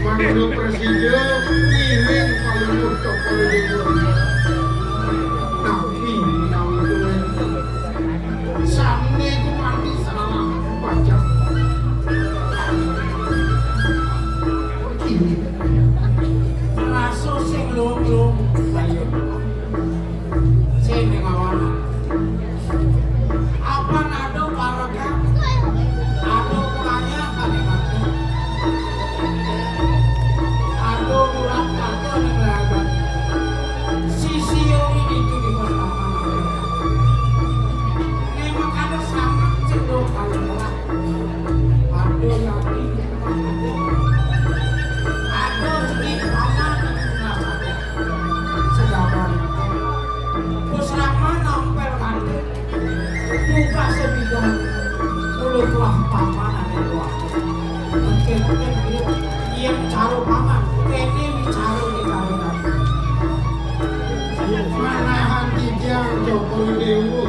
Manggil presiden ngiring paling untuk paling tapi nawi itu samne ku mati salah baca raso sing lung-lung ayo sing ngawan apa nado baraka ado kaya kali mati ado urat ado negara sisi ini itu di pertama memang ada sama cendol kali lah ado lagi ado sedih paman sedangkan pusrama nompel kali buka sebidang mulut tuah paman ada tuah mungkin dia caro paman kene caro manahan tijang Joko Dewo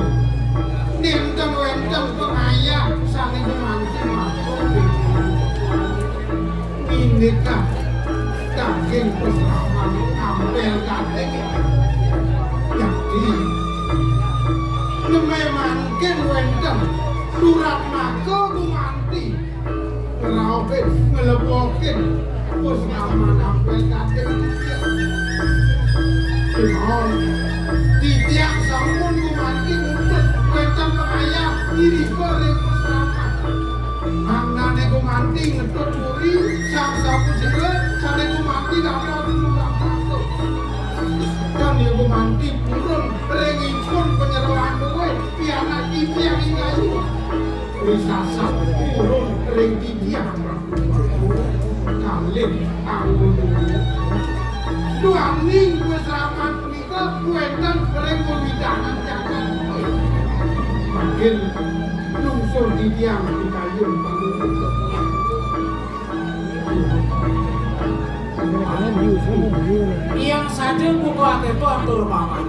ninten wenten pengaya saling memanti makhluk ini kah daging peseraman ampel kadek jadi memangkin wenten surat mako kumanti ngeraukin ngelepokin peseraman ampel kadek Dimon, tiap sampun kumanti ngumpet wenten pengaya diri kore peseraman manane kumanti ngedot muri sang sapu sire sane kumanti dapat tulungan takut dan ya kumanti purun rengipun penyerahan kowe pianak tiang ingayu wisasa purun reng tiang kalih anggun duaning peseraman punika wenten reng widangan jangan makin lungsur di tiang di kayun yang saja buku itu atur paman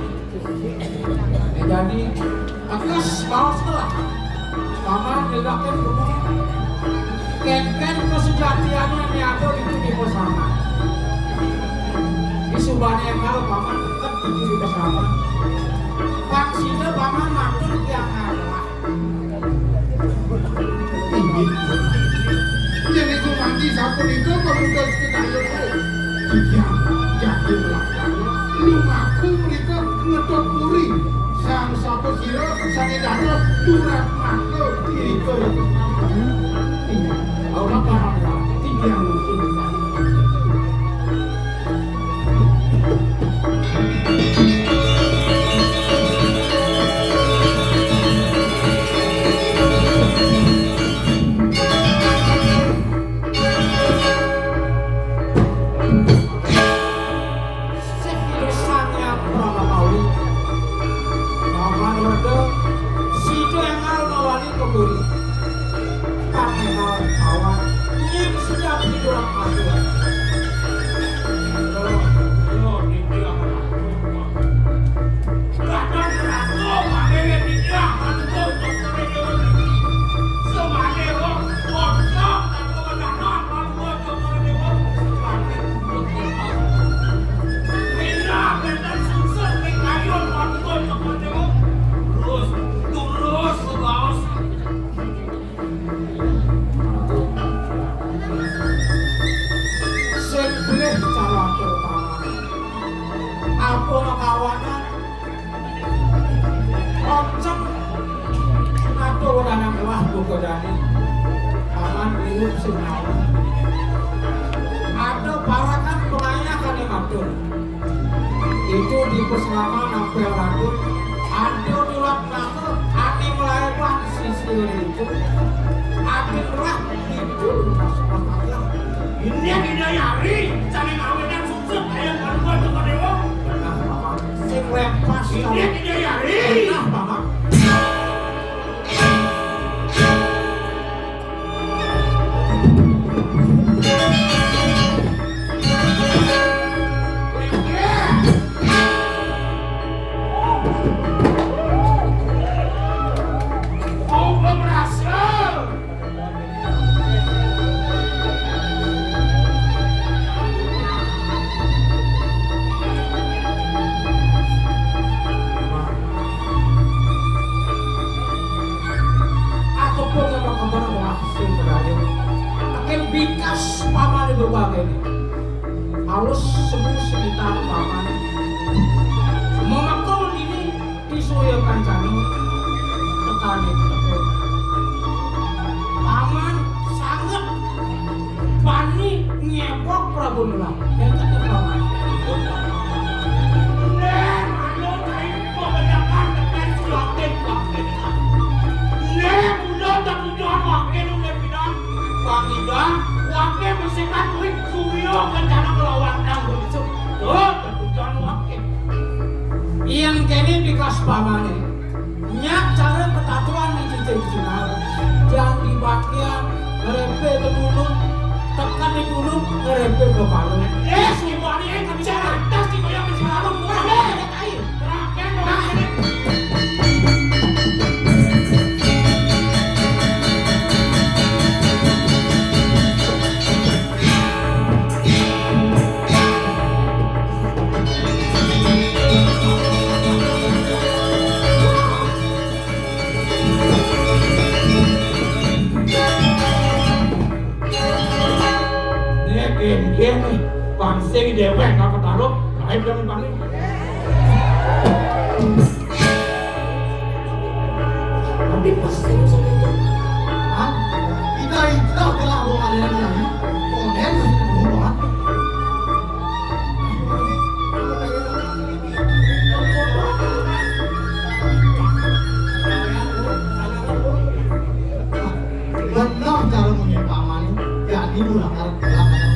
jadi atas bawah setelah paman dilakukan buku ken kesejatiannya ini ada itu di peseraman di subahnya yang kalau paman tetap itu di peseraman paksida paman matur yang ada jadi ku mandi sampun itu kemudian kita yuk dia jadi melakukannya lumaku mereka ngedot puri sang sapu siro sang dados durat mako diri ke Allah paham tiga musuh ada parakan pengaya kalimatur itu di peseraman nampel latur ada dulap nama ani melahirkan sisi itu ani merah itu masyarakat ini yang didayari cari kawinan sukses ayam baru buat Joko Dewo sing lepas ini yang didayari nah paman Oh, berhasil. Aku pun sama kabar berhasil berakhir. Akan bikas paman berbagai ini. Halus semua sekitar paman. Memakul ini disuya kancani. Tekani tekun. Paman sangat pani nyepok Prabu Nulang. Yang kata paman. Nen, anu terima kebanyakan tekan sulatin pakai. Nen, udah tak tujuan wakil udah pindah. Wakidang, wakil bersekat duit Suryo kencana melawan tanggung itu. Tuh, tujuan wakil. Yang kini bikas pamane. Nyak cara pertatuan di cincin sinar. Jangan dibakian, ngerepe ke gunung, tekan di gunung, ngerepe ke palung. Si wani yang bisa atas di koyak ke palung. Wah, ada kain. Terakhir, nah. Dia nih, pansing dewek nggak ketaruh, naik jangan panik. Tapi pasti sama itu. Hah? Kita telah bawa aliran lagi. Kemudian berubah. Benar cara menyepaman, jadi mulakan belakang.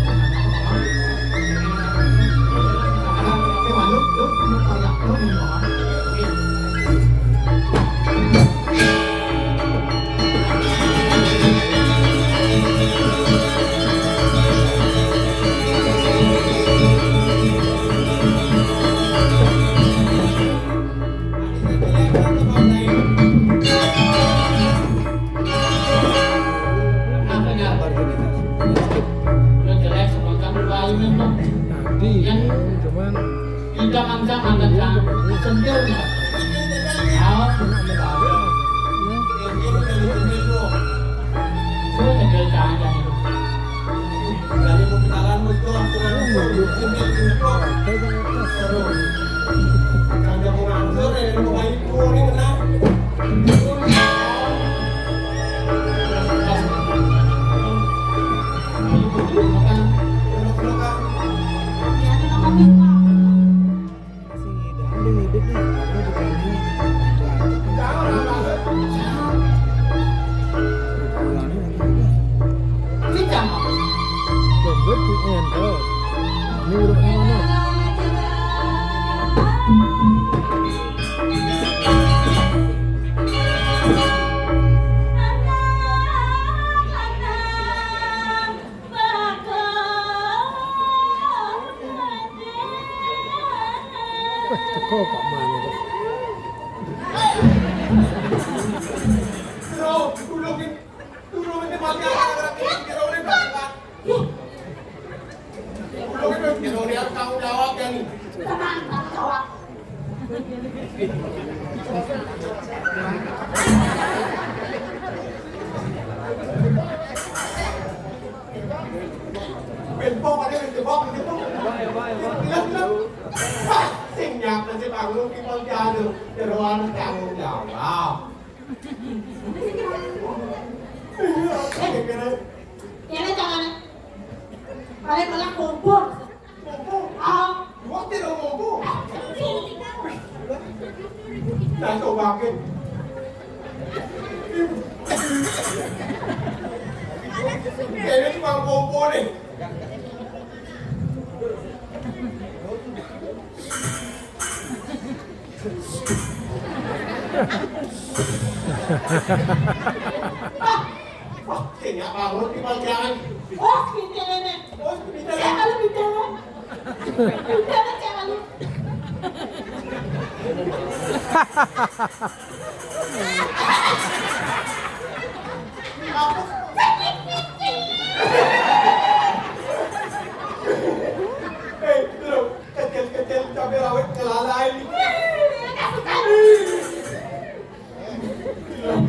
Kecil-kecil cabai rawit ngelalai nih.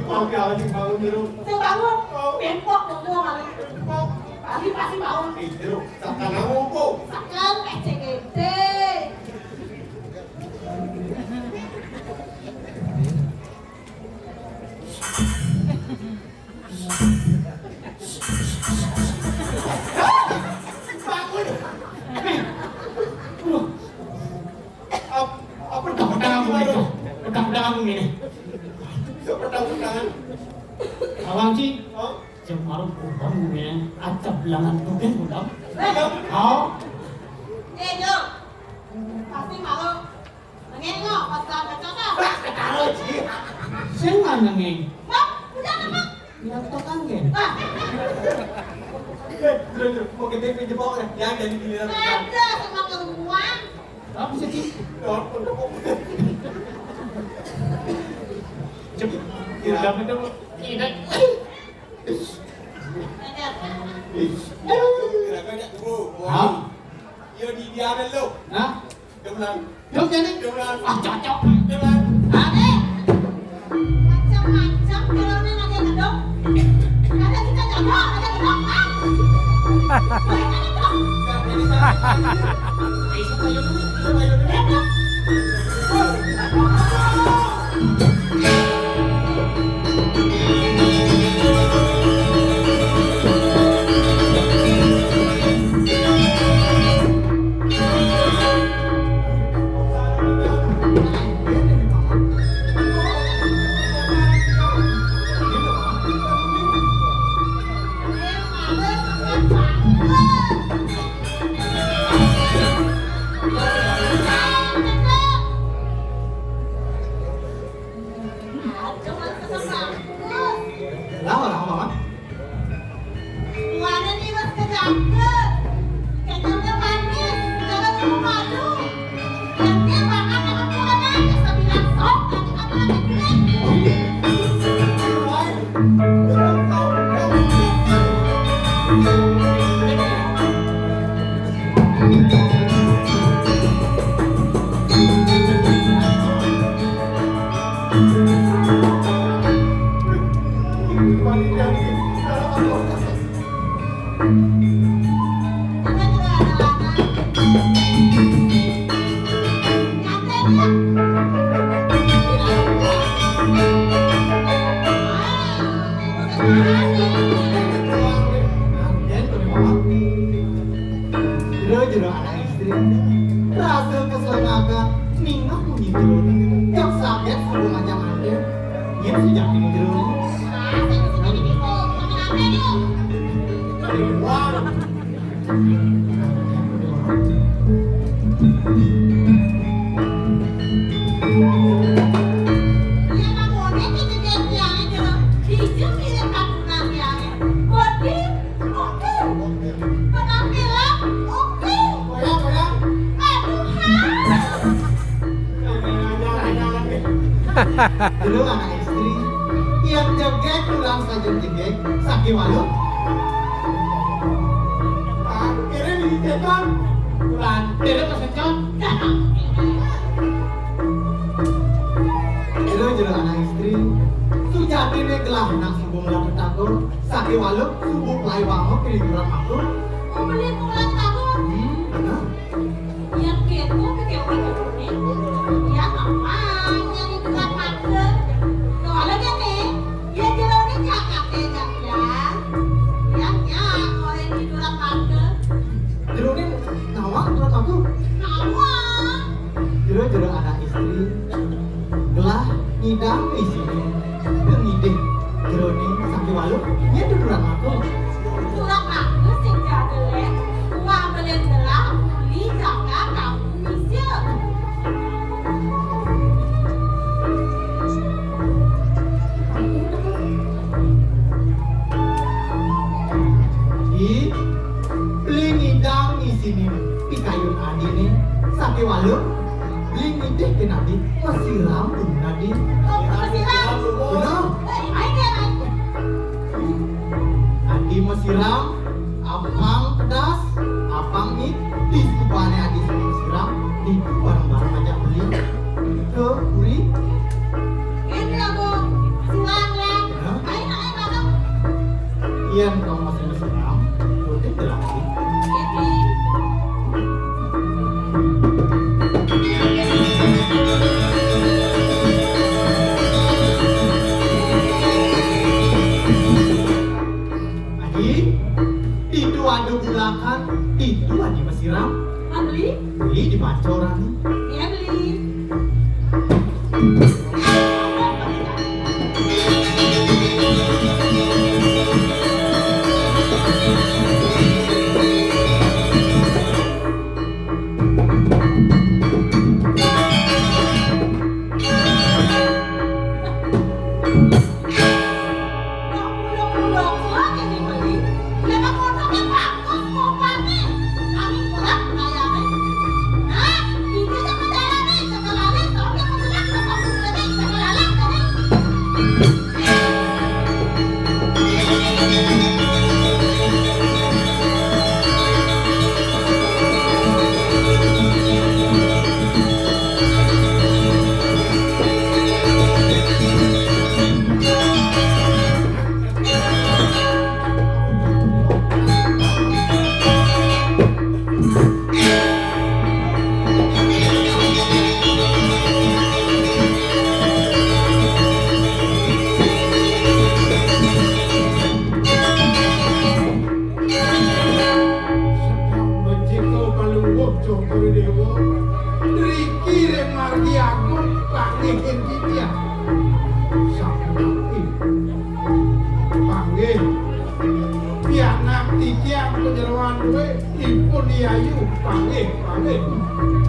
Pakai aja bangun dulu. Saya bangun, bengkok dong gua malah. Pasti bangun. Dulu, sakana ngumpul. Sakal PCGT. Apa Pedang-pedangan begitu. Pedang-pedangan begini. bisa pedang-pedangan? Awang sih, Oh, cemaru kubang begini. Acap bilangan tugen budang. oh, Jo. Pasti malu. Nengok, pas cocok. ketaruh sih. Saya nggak nengeng. Mak, udah kan, Mak? Yang tokan gen. Ah, Dulu, mau kita pinjam bawah ya, jadi giliran pedang. ada sama keluar. Apa sih sih? Oh, untuk Cepet. Udah betul. Tidak. Kira-kira dulu. Hah? Yo di diamen lu. Hah? Demenan. Yuk jadi. Demenan. Ah cocok. Demenan. Hah? Macam-macam kalau ini lagi ngedok. Ada kita jatuh, ada ngedok. Ya, ini saya. Isok ayo dulu. Ayo dulu. Lah, orang apa? Jero anak istri rasa keselamatan ningah punya jero tiap sakit sebelum aja mandel dia sejak di jero wah dulu anak istri yang jegek pulang saja jegek sakit malu akhirnya ditekan pulang tidak kesencot dulu jero anak istri sujati ne gelah nang subuh mulang takut sakit malu subuh pelai bangun keliburan aku benar jero ini nawak terus aku jero anak istri gelah ngidam isine ngidih jero ini sakit malu dia duduran aku di beli ngidam isine pikayun adine sakit malu beli Yen kau masih berseram, rutin lagi. Adi, itu adu bilakan, itu Adi bersiram. Beli? Beli di pancoran. Iya beli.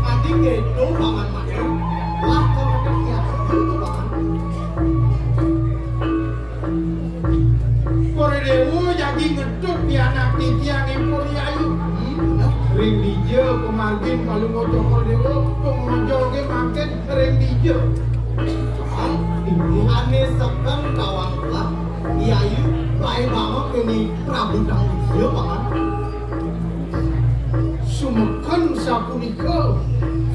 Adi gitu banget mana? Lah kau makan ya, itu banget. Koredewo jadi ngedut di anak titiang impor Yayu. Ring dijo kemarin kalau mau cokol dewo pengonjol ke makin ring dijo. Aneh sekam kawan lah. Yayu lain banget ini Prabu Dangdut banget. Sumekan sapunika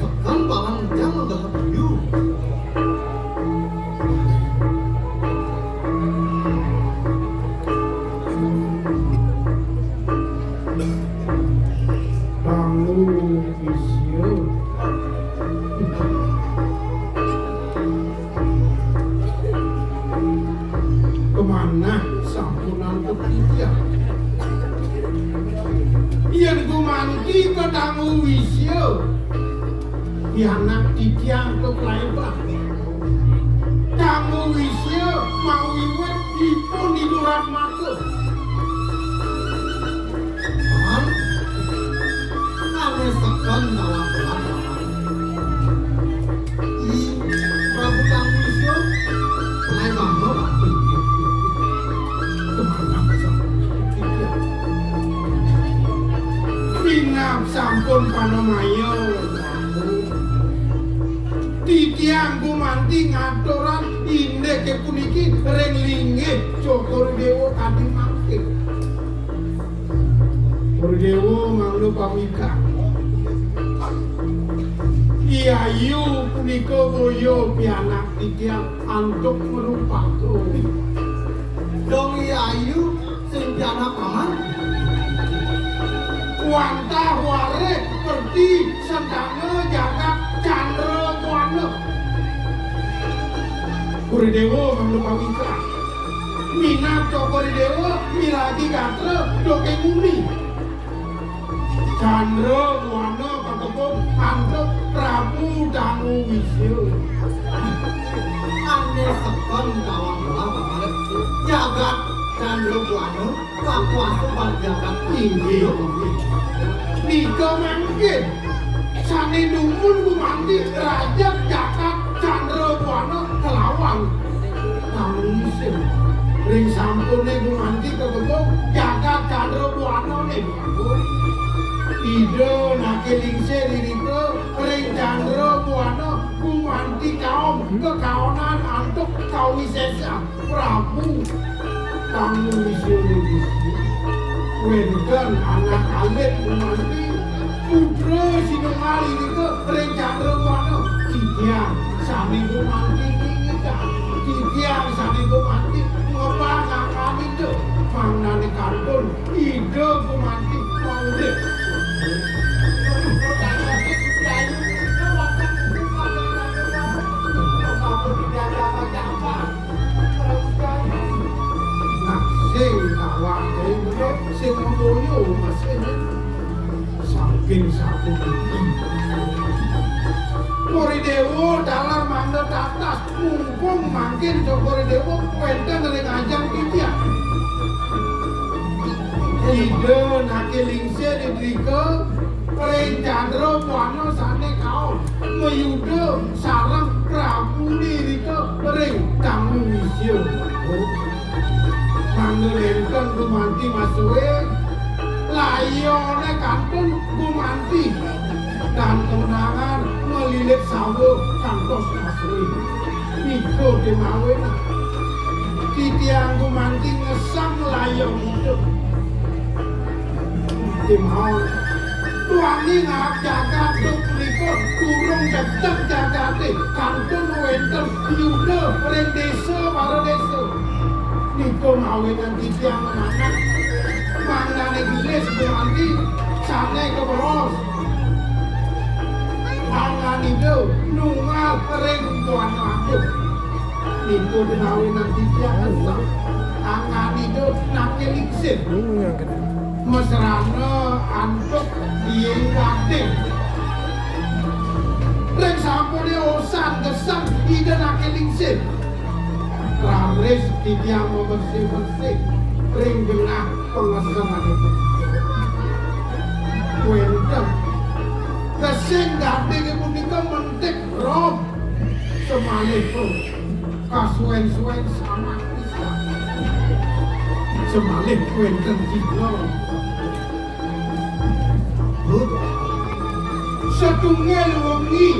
Sekam banget jangan dapat view. bangu isyo. Kemana sampunan petitia? Yen gumanti ke dangu wisyo, anak titiang ke Palembang. Dangu wisyo mau wiwit dipun diduran mata. Aneh sekam kawan lah. Prabu Dangdut lain banget. Kemana sampunan petitia? Minap sampun panemaya. Titiang gumanti ngaturan inde kepuniki ring linggih Joko Dewo tadi mangke. Dewo manglo pamika. Yayu punika boyo pianak titiang antuk merupako. Dong Yayu sing pianak paman. Wantah ware perti sendana jagat candra muana. Dewo manglo pamika. Minat Joko Dewo milagi gatra doke muni. Candra muana ketepung antuk Prabu Dangdut. Aneh sekam kawan lah paman. Jagat Candra Buana kakuasa pada jagat Inggih. Nika mangke sane numun gumanti raja jagat Candra Buana kelawan Kangusip. Ring sampune gumanti ketepung jagat Candra Buana ning ide nakelingse ririko ring Candra Buana gumanti kaum kekaonan antuk kawisesa Prabu Dangdut. Wendan anak alit gumanti putra Sinengali nika ring Candra Buana titiang sami gumanti ngita titiang sami gumanti ngepang ngakani to mangnane pun ide kumanti mau deh. Nah, sing awak dhewe bener sing ngono Mas ini saking satu iki. Koridewo dalam mangga atas mumpung makin Koridewo wenten ning ajang kitiak. Ide nake lingse didrike Pring Candra Wana sane kaon meyuda sareng Prabu Nirika ring tamu misio. Mangga enten gumanti masuwe layone kantun gumanti dan kemenangan melilit sawo kantos masuwe. Niko demawena titiang gumanti ngesang layong hidup. Dimahon tuangi ngak jagat duk kurung gedeg jagate kantun wenten yuda ring desa para desa. Niko mawenan titiang menanak mangane gilis gumanti sane keberos anganido nungal ring tuan aku. Niko mawenan titiang kesang anganido nakeliksir mesrana antuk diyeng kading ring sampune osan gesang ide nakeliksir raris titiang bersih-bersih ring genah pengesengan itu wenten kesing gading punika mentik rob semalih kasuwen-suwen sama pisan semalih wenten jino setunggal wengi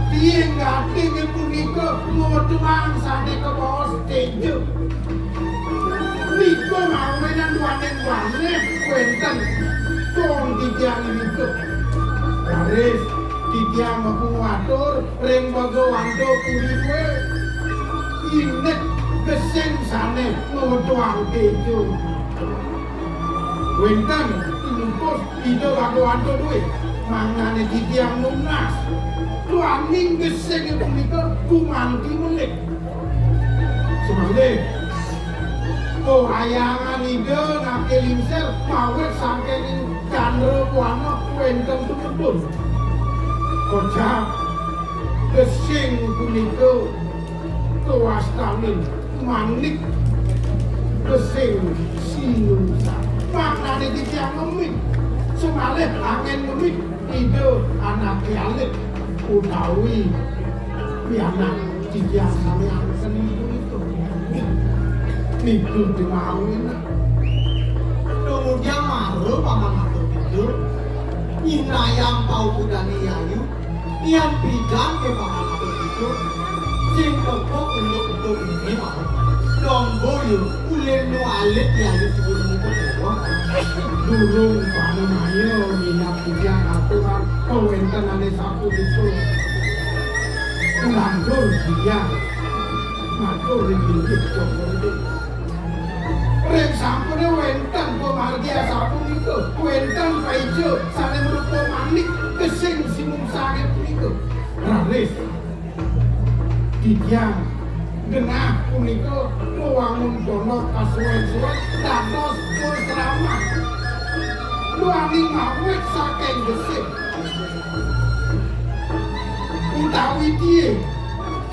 tiyeng gading punika ngotuang sane ke bawah stage. Niko mawenan wanen wenten kong titiang niko. Garis titiang makuwatur ring bagawanto kuriwe inek geseng sane ngotuang stage. Wenten impos ide bagawanto duwe mangane titiang lunas. Tuaning geseng punika kumanti melih. Semalih wayangan ide nake lingsir mawet saking Candra Wana wenten tumepun. Kocak geseng punika kawastaning manik geseng sinungsa. Maknane titiang ngemik. Semalih angin ngemik ide anak alit utawi pianak titiang sampeyan seni itu. Niku dimawin. Kemudian maru paman matur tidur nyinayang pau kudani yayu yang bidang ke paman matur tidur sing pokok untuk ini mau lomboyo ulen no alit yayu sebelum itu dewa Durung panemayo minat titiang aturan kawenten ane sapu itu. Lantur dia matur ringgit Koridewo. Ring sampune wenten pemargia sapu niku wenten paijo sane merupa manik kesing simung sanget niku raris titiang genah punika wangun dono kasuwen-suwen dados purstrama luani ngawet saking gesing utawi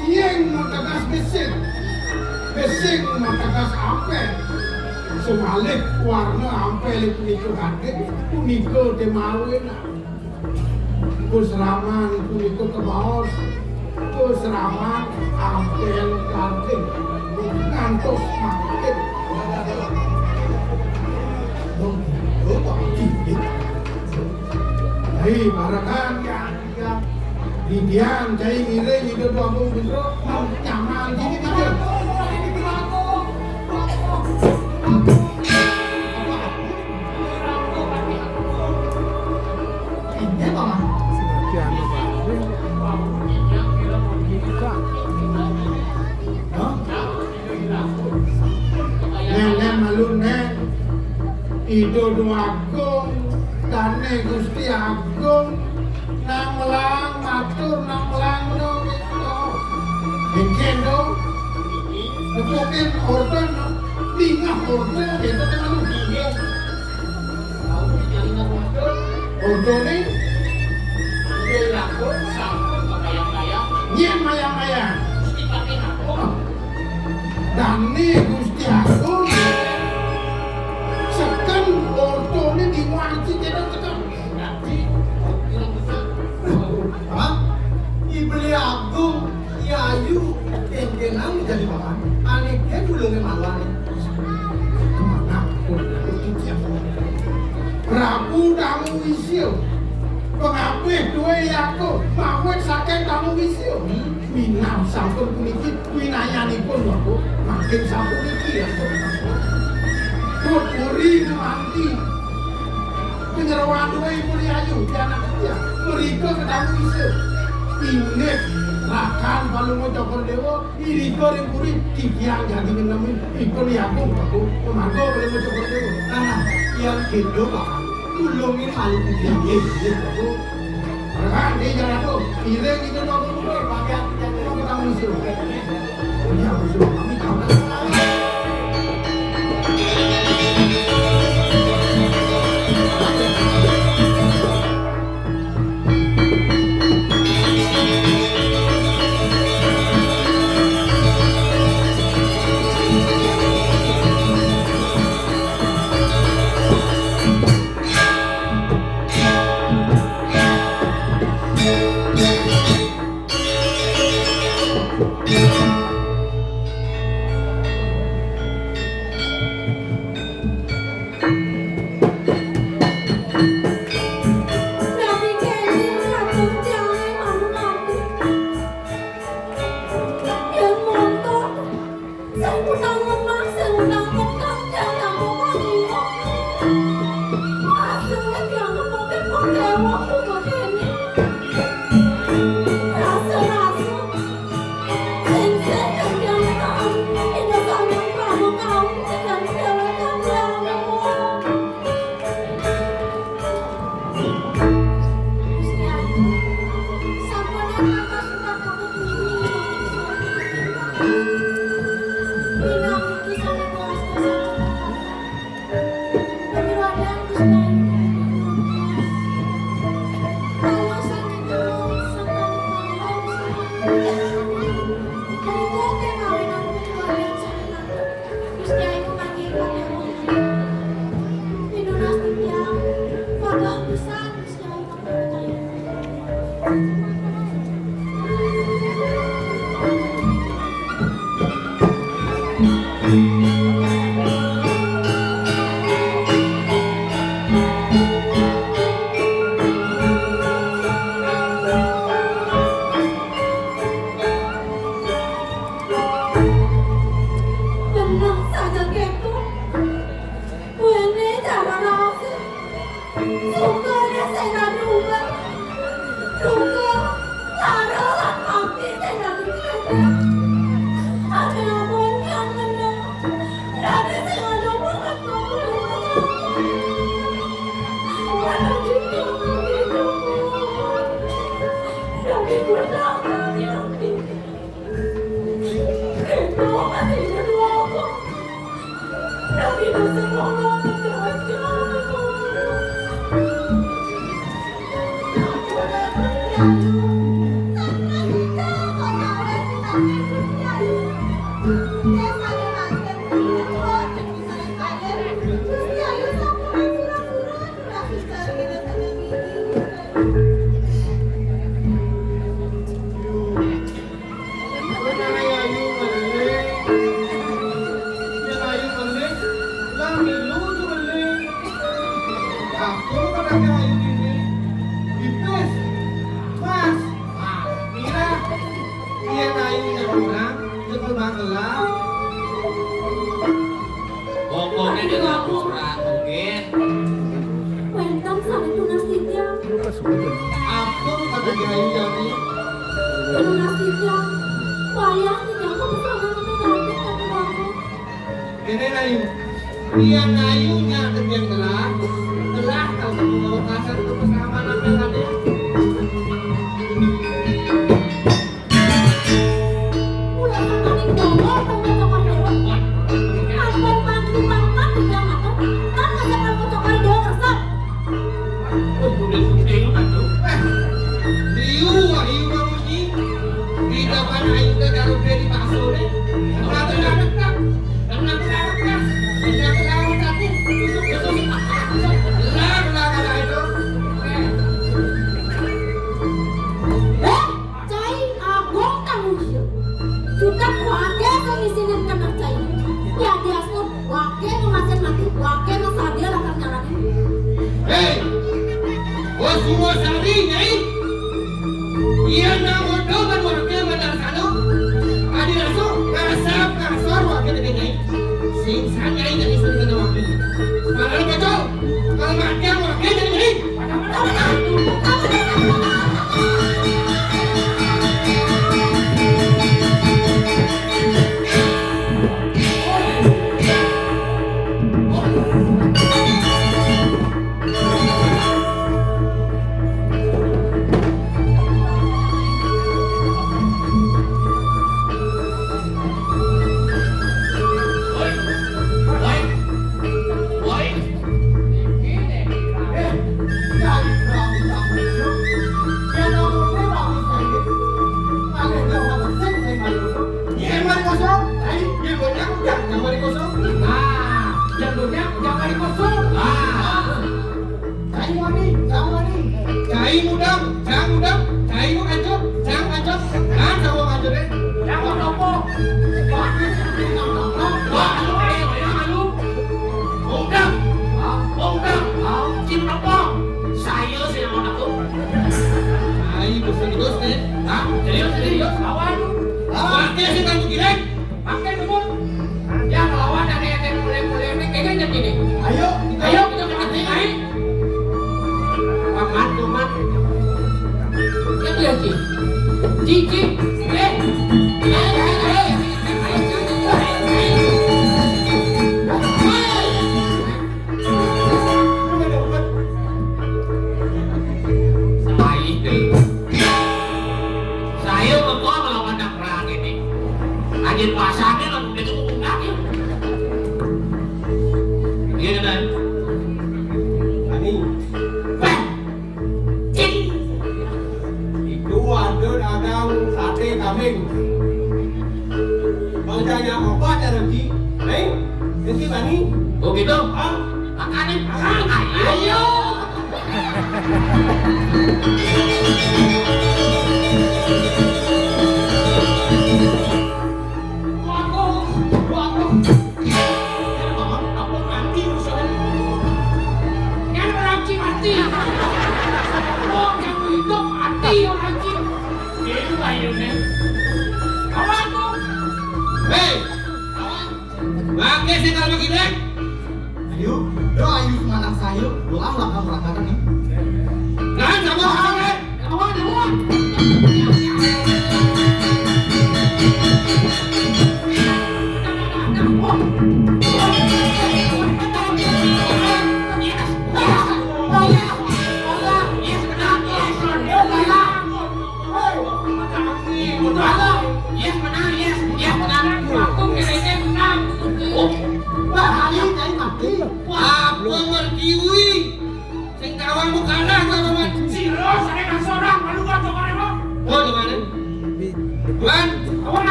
tiyeng mategas gesing mategas ampel. Semalih warna ampel punika kadek punika demawin. Kusraman punika kebaos kusraman ampel kadek ngantos makin. Hei barangan Didian cai ngire hidup bambu bendro nyaman gini gitu. Neng malun neng Widodo Agung dane Gusti Agung nang melang matur nang melang no gitu mungkin dong mungkin order no tinggal order gitu kan lu tinggal order nih Dilakukan sampun kebayang-bayang. nyen mayang-mayang Gusti Patih Agung. dane Gusti Agung seken order nih diwaji jadi tekan Nanti bilang betul. Hah? Ibli Agung, Yayu, kenang jadi bahan. Aneh kan dulu maluan. kemana pun itu tiap Prabu Damu Wisyo pengabeh dua yaku mawet saking Damu Wisyo minam sampun puniki winayanipun aku makin sampun iki ya Putri Numanti penyerawan dua ibu Ayu di anak kecil mereka ke Damu Wisyo inget rakan Palungo Cokordewo iriko rempuri dikiang jadi menemin ikon yaku aku pemangko Palungo Cokordewo Nah, yang gitu bahan. Tulungin malu kejadian gitu. rekan di jalan tuh ire gitu dong pakai mau ketemu Wisyo punya Wisyo kami tahu Nabi Kelly satu jangan malu mati. Yang montok, saya utang lemak, saya utang mentang, jangan mau mati. Asal jangan pakai waktu pakai ini. Rasa-rasa, sen-sen yang jangan ini sama kamu jangan jalan jangan. Tenang saja Kepo, ini cara nasi. Sukanya saya duga, taruhan mati saya duga. Ada abang yang menang, dari saya lupa ada juga begitu, dari pertama yang Kepo masih berdua kok. Tapi semua aku pada kayu ini Ipes Mas Mira iya kayu yang kurang yang gelap Pokoknya dengan surat mungkin. Welcome sama tunas Ditya. aku pada kayu yang ini Tunas Ditya. Wayah tidak kamu sama dengan nanti kamu bangun. ini kayu Dia nayunya kerja gelah tahu kamu bawa kasar itu bersama apa tadi? Ulah kemarin bawa tongkar dewa. Amban mantu banget dia ngatur. Kan aja kamu tongkar dewa kersat. Liu kamu ni, di depan ayu teh garup dia di bakso deh. Cai agong kamu dia. Juga wake kemisinin kena cai. Ya dia sun wake ngemasin mati, wake ngesadia lah kan nyarani. Hei, gua semua sari nyai. Iya nama doang warga bandar kanu. Adi rasul, kasar kasar warga dengan nyai. Sing nyai dari sini kena warga. Sekarang betul, kalau warga warga dari nyai.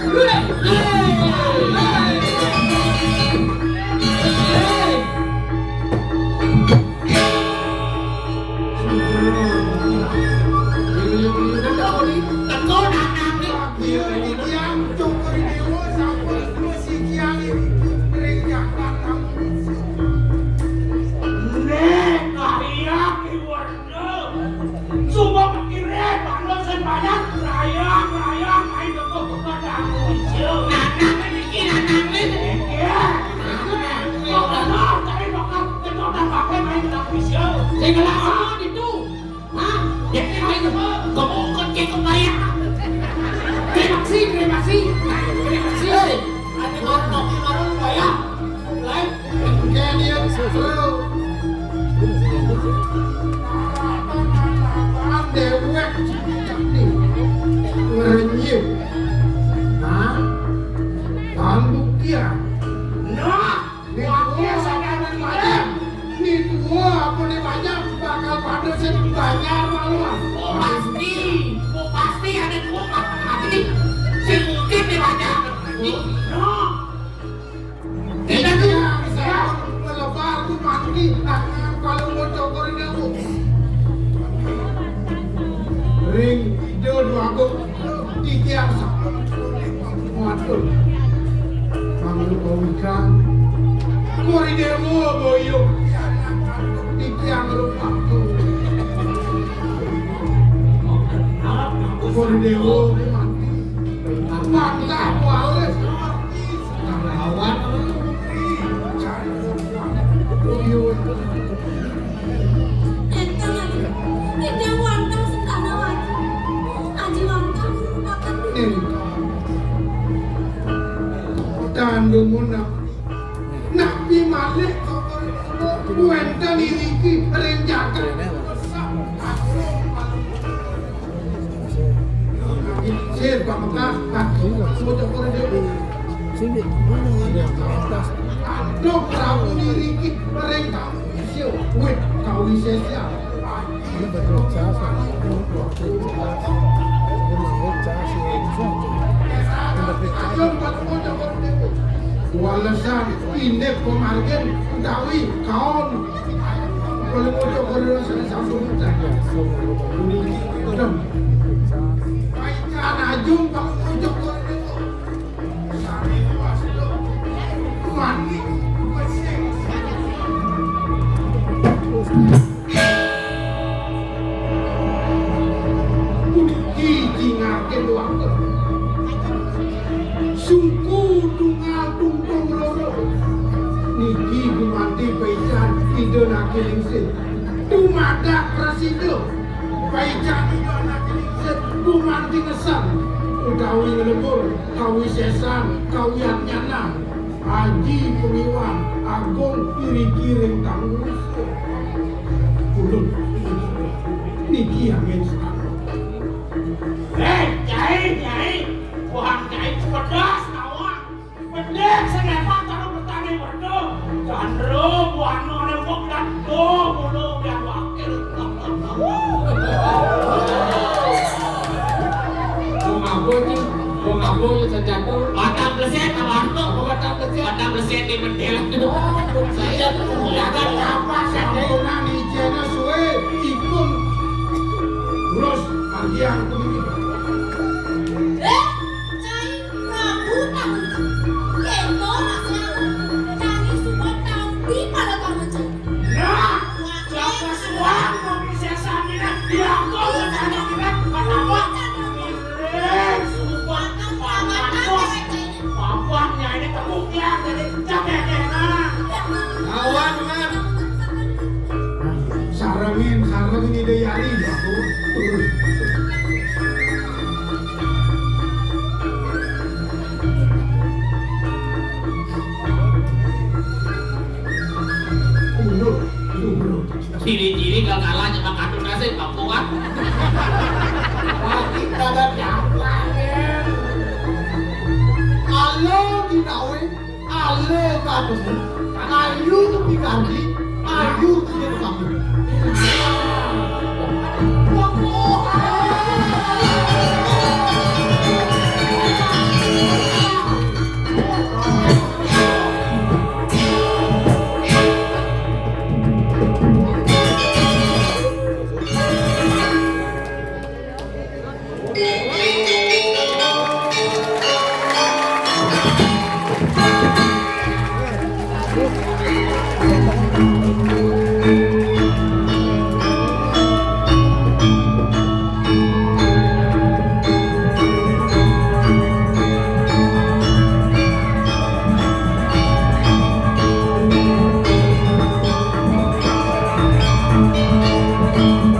Udah. Iya, diam cokor dewa sampai si kiang ini ringkakan kamu. Nek kayak iwarna. Sumpah pikirnya kalau saya banyak rayang main toko pada muncul. Anak bikin anak ini. Ya. Kau kenal tapi bakal kenal dan pakai main toko muncul. Saya kelas itu. Hah? Jadi main apa? Kamu kan kayak kemarin. Terima kasih. Ada marun bayar. Lain. Kalian seru. Dewek nih ngerenyim. Hah? Tanduk dia. Nah, wakil sadar malam. Nih tua apa nih banyak bakal pada banyak maluan. Pasti ada dua mati. Mungkin di banyak. Nah, Tidak dia saya melebar tuh mati tangan kalau mau cokor ini aku. Ring ide dua aku tiga sama. Waduh. Kamu kau ikan. Kori demo boyo. Tiga lupa tuh. Kori demo mati. Mantap wales. Lawan. Entang wantang sentana wajib. Aji wantang akan Tandung Nabi Malik Wenta diriki renjakan Sir pamaka Semua cokor dia Dok Prabu diriki Rengkau Siu Wait kau wisesya Walasan indep pemargen dawi kaon kalau mau cokor sana sambung saja udah baikkan ajung kamu mau cokor sari wasdo mandi pesing Iki ngaken waktu sungku dungal tungtung loro niki gumanti paican ide nakilingsit tumadak prasido paican ide nakilingsit gumanti ngesan utawi ngelebur kawi sesan kawian nyana haji pemiwan agung kiri-kiring tanggung kulun niki angin sekarang Nyai, bukan nyai pedas kawan. Pendek segepak taruh bertani berdua. Candro, bukan ada bok dan do, mulu yang wakil. Bunga sejatuh. Batang beset kawan tuh, batang beset di mendel. Saya Jangan apa saja ni jena suwe ikun terus bagian begini. Cai Prabu tahu. Endo rasanya cari semua tahu di pada kamu cai. Nah, siapa suang mau bisa samina dia kau bertanya kita apa? Papanya ini terbukti dari caketnya. Kawan man. Sarangin ide yari aku. Ciri-ciri gak kalah sama kadun nasi kampungan. Mati kagak nyampe. Ale dinawe, ale kademu. Ayu tu pikandi, ayu tu dia kamu. Thank